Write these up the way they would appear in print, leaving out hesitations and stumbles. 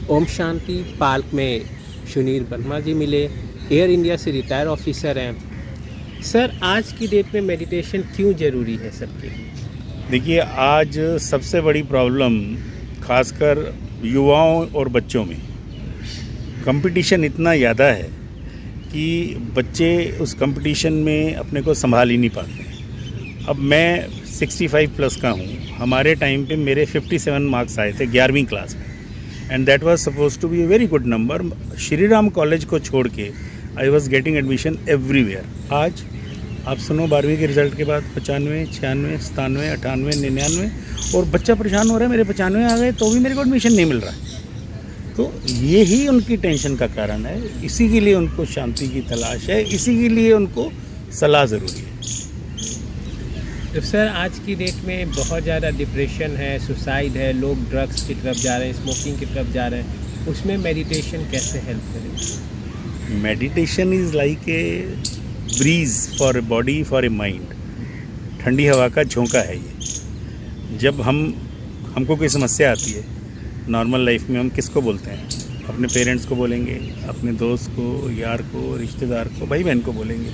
Om Shanti park में सुनील वर्मा जी मिले। Air India से रिटायर ऑफिसर हैं। सर, आज की डेट में मेडिटेशन क्यों ज़रूरी है सबके लिए? देखिए, आज सबसे बड़ी प्रॉब्लम खासकर युवाओं और बच्चों में कंपटीशन इतना ज़्यादा है कि बच्चे उस कंपटीशन में अपने को संभाल ही नहीं पाते। अब मैं 65 प्लस का हूँ। हमारे टाइम पे मेरे 57 मार्क्स आए थे 11वीं क्लास में, and that was suppose to be a very good number. Shri Ram College को छोड़ के I was getting admission everywhere. आज आप सुनो 12वीं के रिज़ल्ट के बाद 95, 96, 97, 98, 99 और बच्चा परेशान हो रहा है, मेरे 95 आ गए तो भी मेरे को एडमिशन नहीं मिल रहा है। तो ये ही उनकी टेंशन का कारण है। इसी के लिए उनको शांति की तलाश है, इसी के लिए उनको सलाह ज़रूरी है। तो सर, आज की डेट में बहुत ज़्यादा डिप्रेशन है, सुसाइड है, लोग ड्रग्स की तरफ जा रहे हैं, स्मोकिंग की तरफ जा रहे हैं, उसमें मेडिटेशन कैसे हेल्प करेगा? Meditation is like a breeze for a body, for a mind. ठंडी हवा का झोंका है ये। जब हमको कोई समस्या आती है नॉर्मल लाइफ में, हम किसको बोलते हैं? अपने पेरेंट्स को बोलेंगे, अपने दोस्त को, यार को, रिश्तेदार को, भाई बहन को बोलेंगे।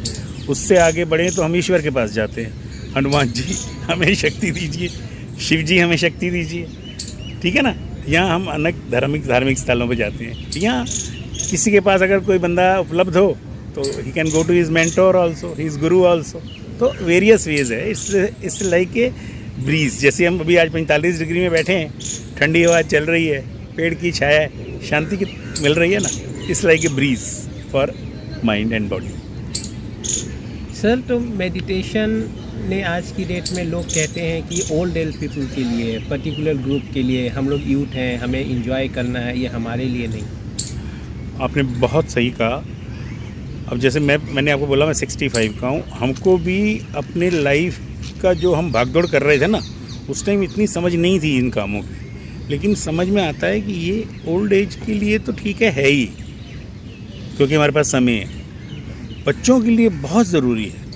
उससे आगे बढ़े तो हम ईश्वर के पास जाते हैं, हनुमान जी हमें शक्ति दीजिए, शिव जी हमें शक्ति दीजिए, ठीक है ना। यहाँ हम अनेक धार्मिक स्थलों पर जाते हैं। यहाँ किसी के पास अगर कोई बंदा उपलब्ध हो तो he can go to his mentor also, his guru also. तो वेरियस वेज है। Is like a bridge. जैसे हम अभी आज 45 डिग्री में बैठे हैं, ठंडी हवा चल रही है, पेड़ की छाया है, शांति की मिल रही है ना। Is like a breeze for mind and body. Sir, तो मेडिटेशन ने आज की डेट में लोग कहते हैं कि ओल्ड एज पीपल के लिए, पर्टिकुलर ग्रुप के लिए, हम लोग यूथ हैं, हमें इंजॉय करना है, ये हमारे लिए नहीं। आपने बहुत सही कहा। अब जैसे मैंने आपको बोला मैं 65 का हूँ। हमको भी अपने लाइफ का जो हम भागदौड़ कर रहे थे ना, उस टाइम इतनी समझ नहीं थी इन कामों की, लेकिन समझ में आता है कि ये ओल्ड एज के लिए तो ठीक है ही, क्योंकि हमारे पास समय है। बच्चों के लिए बहुत ज़रूरी है।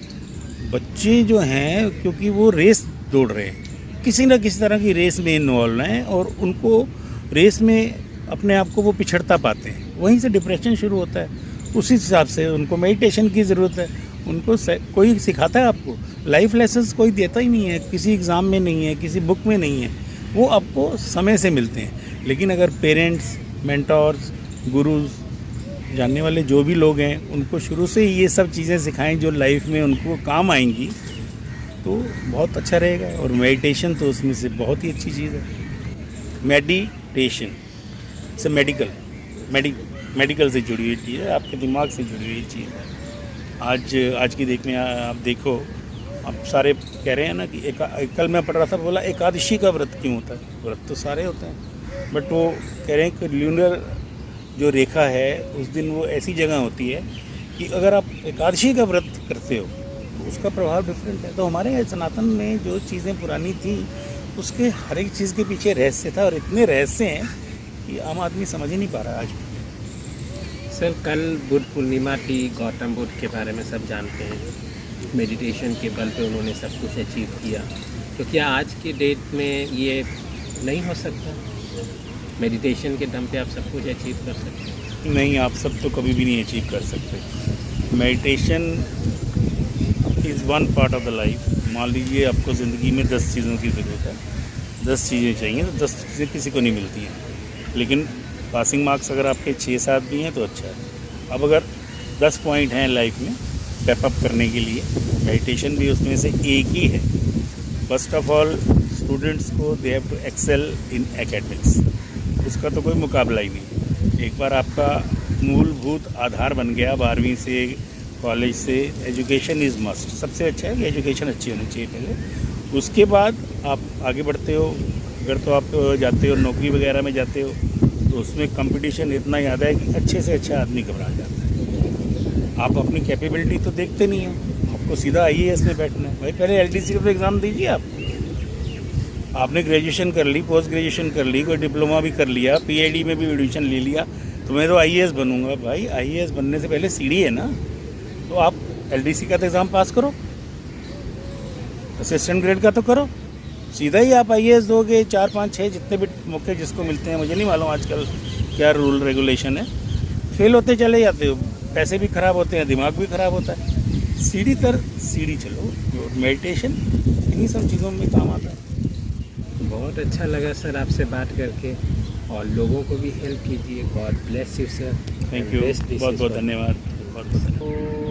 बच्चे जो हैं, क्योंकि वो रेस दौड़ रहे हैं, किसी न किसी तरह की रेस में इन्वॉल्व हैं, और उनको रेस में अपने आप को वो पिछड़ता पाते हैं। वहीं से डिप्रेशन शुरू होता है। उसी हिसाब से उनको मेडिटेशन की ज़रूरत है। उनको कोई सिखाता है आपको? लाइफ लेसन्स कोई देता ही नहीं है, किसी एग्ज़ाम में नहीं है, किसी बुक में नहीं है, वो आपको समय से मिलते हैं। लेकिन अगर पेरेंट्स, मेंटोर्स, गुरुज, जानने वाले जो भी लोग हैं, उनको शुरू से ही ये सब चीज़ें सिखाएं जो लाइफ में उनको काम आएंगी, तो बहुत अच्छा रहेगा। और मेडिटेशन तो उसमें से बहुत ही अच्छी चीज़ है। मेडिटेशन से मेडिकल से जुड़ी हुई चीज़ है, आपके दिमाग से जुड़ी हुई चीज़ है। आज की डेट में आप देखो, अब सारे कह रहे हैं ना कि कल मैं पढ़ रहा था, बोला एकादशी का व्रत क्यों होता है? व्रत तो सारे होते हैं, बट वो कह रहे हैं कि ल्यूनर जो रेखा है उस दिन वो ऐसी जगह होती है कि अगर आप एकादशी का व्रत करते हो तो उसका प्रभाव डिफरेंट है। तो हमारे सनातन में जो चीज़ें पुरानी थी, उसके हर एक चीज़ के पीछे रहस्य था, और इतने रहस्य हैं कि आम आदमी समझ ही नहीं पा रहा आज भी। सर, कल बुद्ध पूर्णिमा थी, गौतम बुद्ध के बारे में सब जानते हैं। मेडिटेशन के बल पे उन्होंने सब कुछ अचीव किया, तो क्या आज की डेट में ये नहीं हो सकता? मेडिटेशन के दम पे आप सब कुछ अचीव कर सकते हैं? नहीं, आप सब तो कभी भी नहीं अचीव कर सकते। Meditation is one part of the life. मान लीजिए आपको ज़िंदगी में 10 चीज़ों की ज़रूरत है, 10 चीज़ें चाहिए, तो 10 चीज़ें किसी को नहीं मिलती हैं। लेकिन पासिंग मार्क्स अगर आपके 6-7 भी हैं तो अच्छा है। अब अगर 10 पॉइंट हैं लाइफ में स्टेप अप करने के लिए, मेडिटेशन भी उसमें से एक ही है। फर्स्ट ऑफ ऑल, स्टूडेंट्स को they have to excel in academics. उसका तो कोई मुकाबला ही नहीं। एक बार आपका मूलभूत आधार बन गया 12वीं से, कॉलेज से, एजुकेशन इज़ मस्ट। सबसे अच्छा है कि एजुकेशन अच्छी होनी चाहिए पहले। उसके बाद आप आगे बढ़ते हो। अगर तो आप जाते हो नौकरी वगैरह में जाते हो, तो उसमें कंपटीशन इतना ज़्यादा है कि अच्छे से अच्छा आदमी घबरा जाता है। आप अपनी कैपेबिलिटी तो देखते नहीं हो, आपको सीधा IAS में बैठना है। भाई पहले LDC का एग्ज़ाम दीजिए आप। आपने ग्रेजुएशन कर ली, पोस्ट ग्रेजुएशन कर ली, कोई डिप्लोमा भी कर लिया, PID में भी एडमिशन ले लिया, तो मैं तो IAS बनूंगा। भाई IAS बनने से पहले सीढ़ी है ना, तो आप LDC का तो एग्ज़ाम पास करो, असिस्टेंट ग्रेड का तो करो, सीधा ही आप IAS दोगे। 4, 5, 6 जितने भी मौके जिसको मिलते हैं, मुझे नहीं मालूम आजकल क्या रूल रेगुलेशन है, फेल होते चले जाते हो, पैसे भी खराब होते हैं, दिमाग भी खराब होता है। सीढ़ी तर सीढ़ी चलो, और मेडिटेशन इन्हीं सब चीज़ों में काम आता है। बहुत अच्छा लगा सर आपसे बात करके, और लोगों को भी हेल्प कीजिए। God bless you sir. Thank you, बहुत बहुत धन्यवाद, बहुत बहुत धन्यवाद।